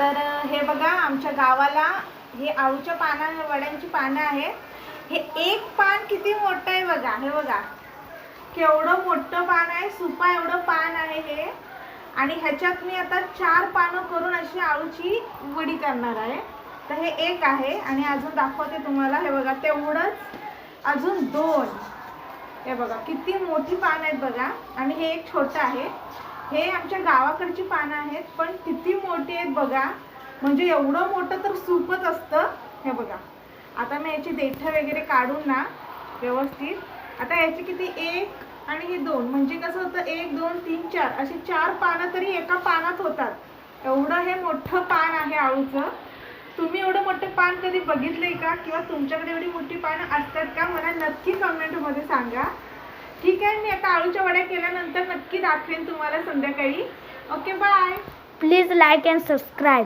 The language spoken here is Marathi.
तर हे बघा आमच्या गावाला हे आळूच्या वड्यांची पानं आहेत. हे एक पान किती मोठं आहे बघा. हे बघा केवढं मोठं पान आहे, सुपा एवढं पान आहे हे. आणि ह्याच्यात मी आता 4 पानं करून अशी आळूची वडी करणार आहे. तर हे एक आहे आणि अजून दाखवते तुम्हाला. हे बघा तेवढंच अजून 2. हे बघा किती मोठी पानं आहेत बघा. आणि हे एक छोटं आहे. हे आमच्या गावाकडची पानं आहेत, पण किती मोठी आहेत बघा. म्हणजे एवढं मोठं तर सूपच असतं. हे बघा आता मी याची देठं वगैरे काढून ना व्यवस्थित. आता याची किती 1 आणि हे 2 म्हणजे कसं होतं 1 2 3 4 अशी 4 पानं तरी एका पानात होतात. एवढं हे मोठं पान आहे आळूचं. तुम्ही एवढं मोठं पान कधी बघितलंय का, किंवा तुमच्याकडे एवढी मोठी पानं असतात का, मला नक्की कमेंटमध्ये सांगा. ठीक आहे, मी आता आळूच्या वड्या केल्यानंतर नक्की दाखवेन तुम्हाला संध्याकाळी. Okay bye. Please like and subscribe.